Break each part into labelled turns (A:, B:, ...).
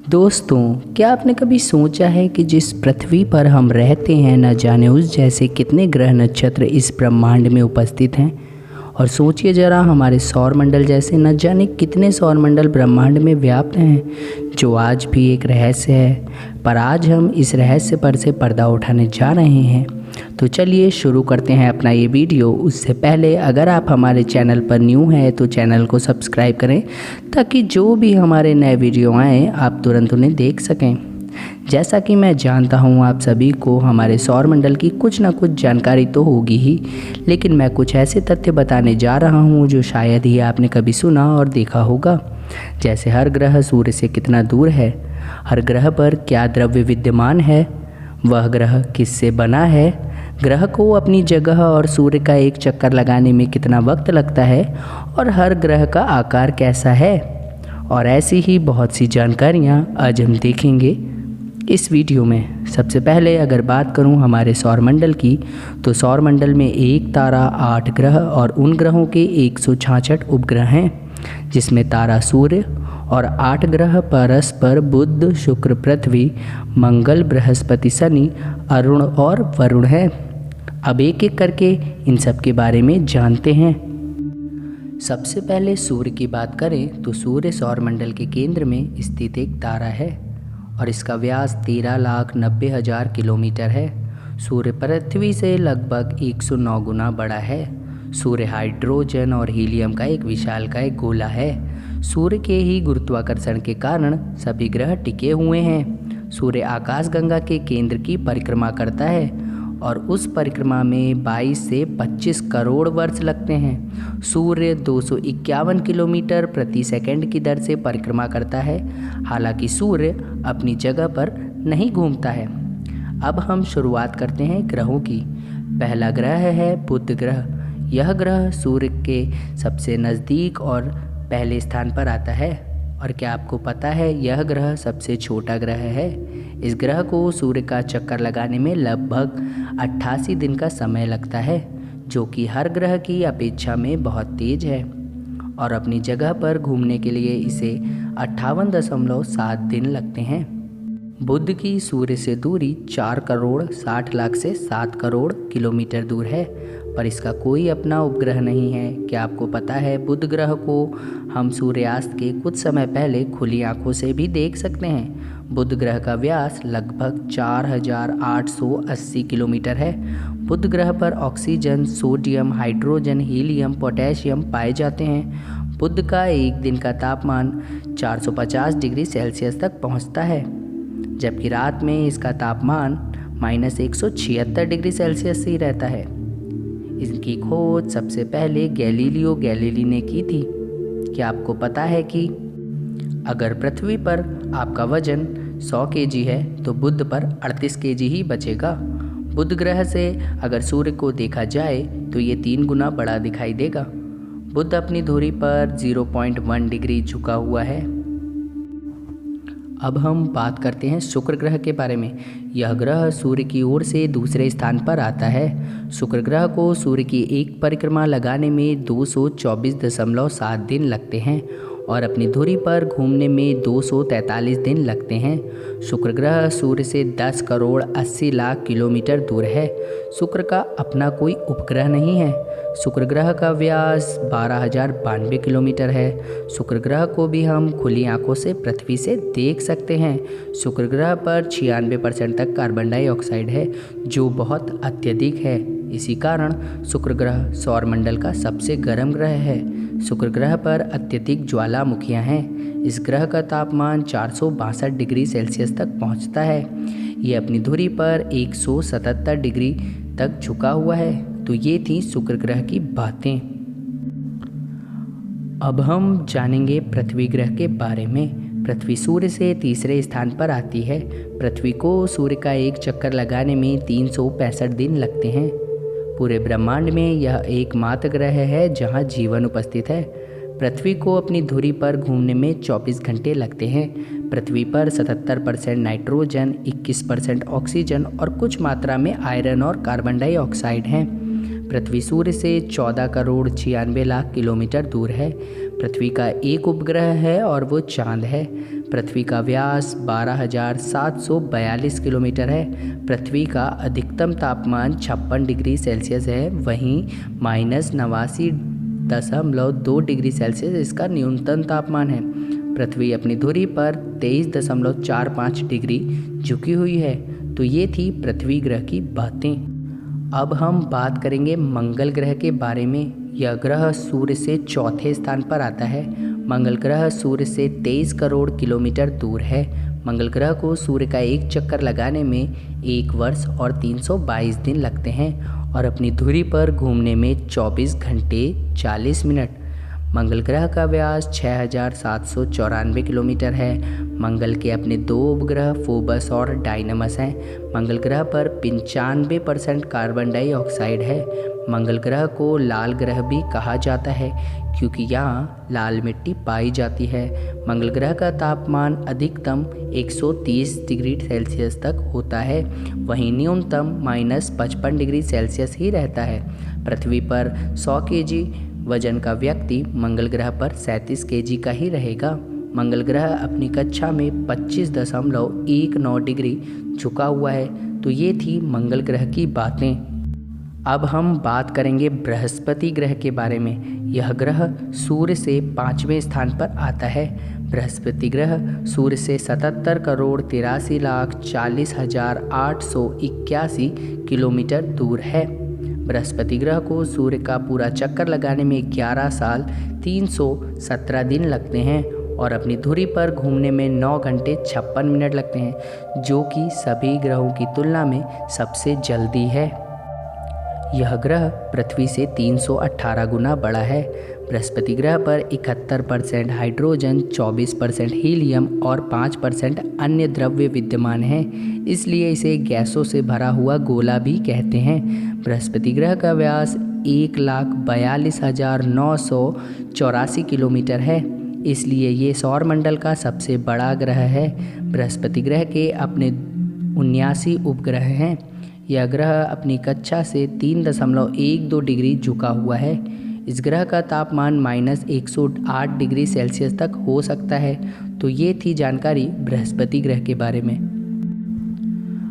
A: दोस्तों, क्या आपने कभी सोचा है कि जिस पृथ्वी पर हम रहते हैं न जाने उस जैसे कितने ग्रह नक्षत्र इस ब्रह्मांड में उपस्थित हैं। और सोचिए जरा, हमारे सौरमंडल जैसे न जाने कितने सौरमंडल ब्रह्मांड में व्याप्त हैं, जो आज भी एक रहस्य है। पर आज हम इस रहस्य पर से पर्दा उठाने जा रहे हैं। तो चलिए शुरू करते हैं अपना ये वीडियो। उससे पहले अगर आप हमारे चैनल पर न्यू हैं तो चैनल को सब्सक्राइब करें, ताकि जो भी हमारे नए वीडियो आएँ आप तुरंत उन्हें देख सकें। जैसा कि मैं जानता हूँ आप सभी को हमारे सौरमंडल की कुछ ना कुछ जानकारी तो होगी ही, लेकिन मैं कुछ ऐसे तथ्य बताने जा रहा हूँ जो शायद ही आपने कभी सुना और देखा होगा। जैसे हर ग्रह सूर्य से कितना दूर है, हर ग्रह पर क्या द्रव्य विद्यमान है, वह ग्रह किससे बना है, ग्रह को अपनी जगह और सूर्य का एक चक्कर लगाने में कितना वक्त लगता है, और हर ग्रह का आकार कैसा है, और ऐसी ही बहुत सी जानकारियाँ आज हम देखेंगे इस वीडियो में। सबसे पहले अगर बात करूं हमारे सौरमंडल की, तो सौरमंडल में एक तारा, 8 ग्रह और उन ग्रहों के 166 उपग्रह हैं, जिसमें तारा सूर्य और 8 ग्रह परस्पर बुध, शुक्र, पृथ्वी, मंगल, बृहस्पति, शनि, अरुण और वरुण है। अब एक एक करके इन सब के बारे में जानते हैं। सबसे पहले सूर्य की बात करें तो सूर्य सौरमंडल के केंद्र में स्थित एक तारा है और इसका व्यास 13,90,000 किलोमीटर है। सूर्य पृथ्वी से लगभग 109 गुना बड़ा है। सूर्य हाइड्रोजन और हीलियम का एक विशालकाय गोला है। सूर्य के ही गुरुत्वाकर्षण के कारण सभी ग्रह टिके हुए हैं। सूर्य आकाशगंगा के केंद्र की परिक्रमा करता है और उस परिक्रमा में 22 से 25 करोड़ वर्ष लगते हैं। सूर्य 251 किलोमीटर प्रति सेकंड की दर से परिक्रमा करता है। हालांकि सूर्य अपनी जगह पर नहीं घूमता है। अब हम शुरुआत करते हैं ग्रहों की। पहला ग्रह है बुध ग्रह। यह ग्रह सूर्य के सबसे नज़दीक और पहले स्थान पर आता है। और क्या आपको पता है यह ग्रह सबसे छोटा ग्रह है। इस ग्रह को सूर्य का चक्कर लगाने में लगभग 88 दिन का समय लगता है, जो कि हर ग्रह की अपेक्षा में बहुत तेज है। और अपनी जगह पर घूमने के लिए इसे 58.7 दिन लगते हैं। बुध की सूर्य से दूरी 4 करोड़ 60 लाख से 7 करोड़ किलोमीटर दूर है, पर इसका कोई अपना उपग्रह नहीं है। क्या आपको पता है बुध ग्रह को हम सूर्यास्त के कुछ समय पहले खुली आंखों से भी देख सकते हैं। बुध ग्रह का व्यास लगभग 4,880 किलोमीटर है। बुध ग्रह पर oxygen, sodium, hydrogen, helium, potassium पाए जाते हैं। बुध का एक दिन का तापमान 450 डिग्री सेल्सियस तक पहुंचता है, जबकि रात में इसका तापमान -176 डिग्री सेल्सियस ही रहता है। इनकी खोज सबसे पहले गैलीलियो गैलीली ने की थी। क्या आपको पता है कि अगर पृथ्वी पर आपका वजन 100 केजी है तो बुध पर 38 केजी ही बचेगा। बुध ग्रह से अगर सूर्य को देखा जाए तो ये 3 गुना बड़ा दिखाई देगा। बुध अपनी धुरी पर 0.1 डिग्री झुका हुआ है। अब हम बात करते हैं शुक्र ग्रह के बारे में। यह ग्रह सूर्य की ओर से दूसरे स्थान पर आता है। शुक्र ग्रह को सूर्य की एक परिक्रमा लगाने में 224.7 दिन लगते हैं और अपनी धुरी पर घूमने में 243 दिन लगते हैं। शुक्र ग्रह सूर्य से 10 करोड़ 80 लाख किलोमीटर दूर है। शुक्र का अपना कोई उपग्रह नहीं है। शुक्र ग्रह का व्यास 12,092 किलोमीटर है। शुक्र ग्रह को भी हम खुली आंखों से पृथ्वी से देख सकते हैं। शुक्र ग्रह पर 96% तक कार्बन डाइऑक्साइड है, जो बहुत अत्यधिक है। इसी कारण शुक्र ग्रह सौरमंडल का सबसे गर्म ग्रह है। शुक्र ग्रह पर अत्यधिक ज्वालामुखियां हैं। इस ग्रह का तापमान 462 डिग्री सेल्सियस तक पहुंचता है। ये अपनी धुरी पर 177 डिग्री तक झुका हुआ है। तो ये थी शुक्र ग्रह की बातें। अब हम जानेंगे पृथ्वी ग्रह के बारे में। पृथ्वी सूर्य से तीसरे स्थान पर आती है। पृथ्वी को सूर्य का एक चक्कर लगाने में 365 दिन लगते हैं। पूरे ब्रह्मांड में यह एकमात्र ग्रह है जहां जीवन उपस्थित है। पृथ्वी को अपनी धुरी पर घूमने में 24 घंटे लगते हैं। पृथ्वी पर 77% नाइट्रोजन, 21% ऑक्सीजन और कुछ मात्रा में आयरन और कार्बन डाइऑक्साइड हैं। पृथ्वी सूर्य से 14 करोड़ 96 लाख किलोमीटर दूर है। पृथ्वी का एक उपग्रह है और वो चांद है। पृथ्वी का व्यास 12,742 किलोमीटर है। पृथ्वी का अधिकतम तापमान 56 डिग्री सेल्सियस है, वहीं -89.2 डिग्री सेल्सियस इसका न्यूनतम तापमान है। पृथ्वी अपनी धुरी पर 23.45 डिग्री झुकी हुई है। तो ये थी पृथ्वी ग्रह की बातें। अब हम बात करेंगे मंगल ग्रह के बारे में। यह ग्रह सूर्य से चौथे स्थान पर आता है। मंगल ग्रह सूर्य से 23 करोड़ किलोमीटर दूर है। मंगल ग्रह को सूर्य का एक चक्कर लगाने में 1 वर्ष और 322 दिन लगते हैं और अपनी धुरी पर घूमने में 24 घंटे 40 मिनट। मंगल ग्रह का व्यास 6,794 किलोमीटर है। मंगल के अपने 2 उपग्रह फोबस और डायनामस हैं। मंगल ग्रह पर 95% कार्बन डाइऑक्साइड है। मंगल ग्रह को लाल ग्रह भी कहा जाता है क्योंकि यहाँ लाल मिट्टी पाई जाती है। मंगल ग्रह का तापमान अधिकतम 130 डिग्री सेल्सियस तक होता है, वहीं न्यूनतम -55 डिग्री सेल्सियस ही रहता है। पृथ्वी पर 100 केजी वजन का व्यक्ति मंगल ग्रह पर 37 केजी का ही रहेगा। मंगल ग्रह अपनी कक्षा में 25.19 डिग्री झुका हुआ है। तो ये थी मंगल ग्रह की बातें। अब हम बात करेंगे बृहस्पति ग्रह के बारे में। यह ग्रह सूर्य से 5वें स्थान पर आता है। बृहस्पति ग्रह सूर्य से 77 करोड़ 83,40,881 किलोमीटर दूर है। बृहस्पति ग्रह को सूर्य का पूरा चक्कर लगाने में 11 साल 317 दिन लगते हैं और अपनी धुरी पर घूमने में 9 घंटे 56 मिनट लगते हैं, जो कि सभी ग्रहों की तुलना में सबसे जल्दी है। यह ग्रह पृथ्वी से 318 गुना बड़ा है। बृहस्पति ग्रह पर 71% हाइड्रोजन, 24% हीलियम और 5% अन्य द्रव्य विद्यमान हैं, इसलिए इसे गैसों से भरा हुआ गोला भी कहते हैं। बृहस्पति ग्रह का व्यास 1,42,984 किलोमीटर है, इसलिए ये सौरमंडल का सबसे बड़ा ग्रह है। बृहस्पति ग्रह के अपने 79 उपग्रह हैं। यह ग्रह अपनी कक्षा से 3.12 डिग्री झुका हुआ है। इस ग्रह का तापमान -108 डिग्री सेल्सियस तक हो सकता है। तो ये थी जानकारी बृहस्पति ग्रह के बारे में।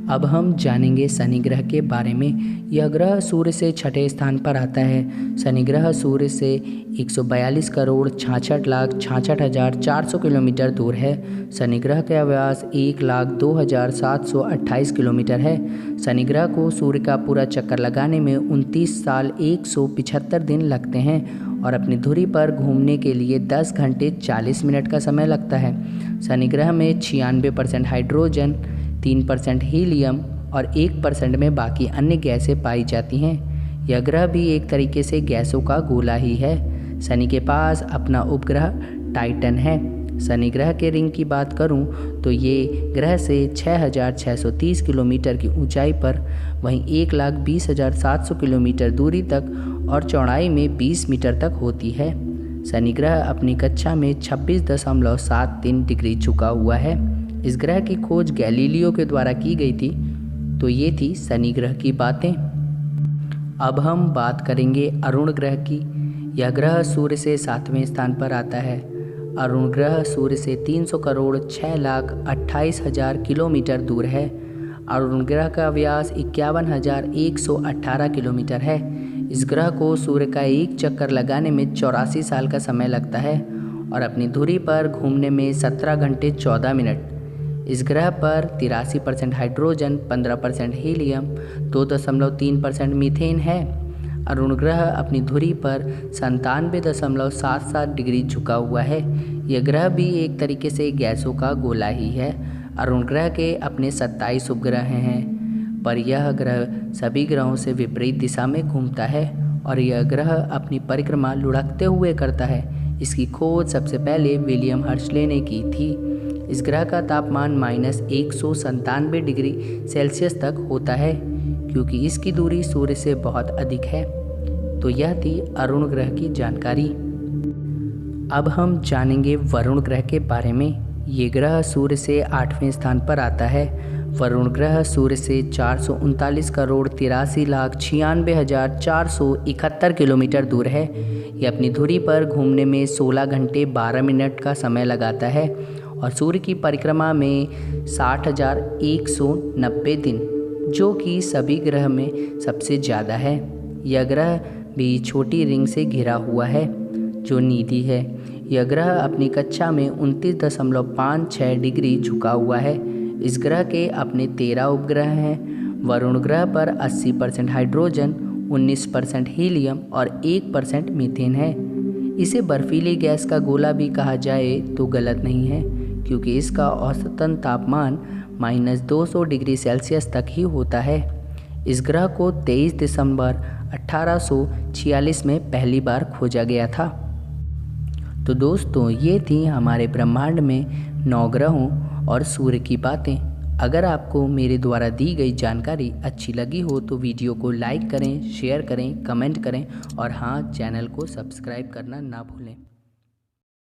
A: अब हम जानेंगे शनि ग्रह के बारे में। यह ग्रह सूर्य से 6ठे स्थान पर आता है। शनि ग्रह सूर्य से 142 करोड़ 66,66,400 किलोमीटर दूर है। शनि ग्रह का व्यास 1,02,728 किलोमीटर है। शनि ग्रह को सूर्य का पूरा चक्कर लगाने में 29 साल 175 दिन लगते हैं और अपनी धुरी पर घूमने के लिए 10 घंटे 40 मिनट का समय लगता है। शनि ग्रह में 96% हाइड्रोजन, 3% हीलियम और 1% में बाकी अन्य गैसें पाई जाती हैं। यह ग्रह भी एक तरीके से गैसों का गोला ही है। शनि के पास अपना उपग्रह टाइटन है। शनि ग्रह के रिंग की बात करूं तो ये ग्रह से 6,630 किलोमीटर की ऊंचाई पर, वहीं 1,20,700 किलोमीटर दूरी तक और चौड़ाई में 20 मीटर तक होती है। शनि ग्रह अपनी कक्षा में 26.73 डिग्री झुका हुआ है। इस ग्रह की खोज गैलीलियो के द्वारा की गई थी। तो ये थी शनि ग्रह की बातें। अब हम बात करेंगे अरुण ग्रह की। यह ग्रह सूर्य से 7वें स्थान पर आता है। अरुण ग्रह सूर्य से 300 करोड़ 6,28,000 किलोमीटर दूर है। अरुण ग्रह का व्यास 51,118 किलोमीटर है। इस ग्रह को सूर्य का एक चक्कर लगाने में 84 साल का समय लगता है और अपनी धुरी पर घूमने में 17 घंटे 14 मिनट। इस ग्रह पर 83% हाइड्रोजन, 15% हीलियम, 2.3% मीथेन है। अरुण ग्रह अपनी धुरी पर 97.77 डिग्री झुका हुआ है। यह ग्रह भी एक तरीके से गैसों का गोला ही है। अरुण ग्रह के अपने 27 उपग्रह हैं, पर यह ग्रह सभी ग्रहों से विपरीत दिशा में घूमता है और यह ग्रह अपनी परिक्रमा लुढ़कते हुए करता है। इसकी खोज सबसे पहले विलियम हर्शले ने की थी। इस ग्रह का तापमान -197 डिग्री सेल्सियस तक होता है क्योंकि इसकी दूरी सूर्य से बहुत अधिक है। तो यह थी अरुण ग्रह की जानकारी। अब हम जानेंगे वरुण ग्रह के बारे में। ये ग्रह सूर्य से 8वें स्थान पर आता है। वरुण ग्रह सूर्य से 439 करोड़ 83,96,471 किलोमीटर दूर है। यह अपनी धुरी पर घूमने में 16 घंटे 12 मिनट का समय लगाता है और सूर्य की परिक्रमा में 60,190 दिन, जो कि सभी ग्रह में सबसे ज़्यादा है। यह ग्रह भी छोटी रिंग से घिरा हुआ है जो नीली है। यह ग्रह अपनी कक्षा में 29.56 डिग्री झुका हुआ है। इस ग्रह के अपने 13 उपग्रह हैं। वरुण ग्रह पर 80% हाइड्रोजन, 19% हीलियम और 1% मीथेन है। इसे बर्फीली गैस का गोला भी कहा जाए तो गलत नहीं है, क्योंकि इसका औसतन तापमान -200 डिग्री सेल्सियस तक ही होता है। इस ग्रह को 23 दिसंबर 1846 में पहली बार खोजा गया था। तो दोस्तों, ये थी हमारे ब्रह्मांड में 9 ग्रहों और सूर्य की बातें। अगर आपको मेरे द्वारा दी गई जानकारी अच्छी लगी हो तो वीडियो को लाइक करें, शेयर करें, कमेंट करें और हाँ, चैनल को सब्सक्राइब करना ना भूलें।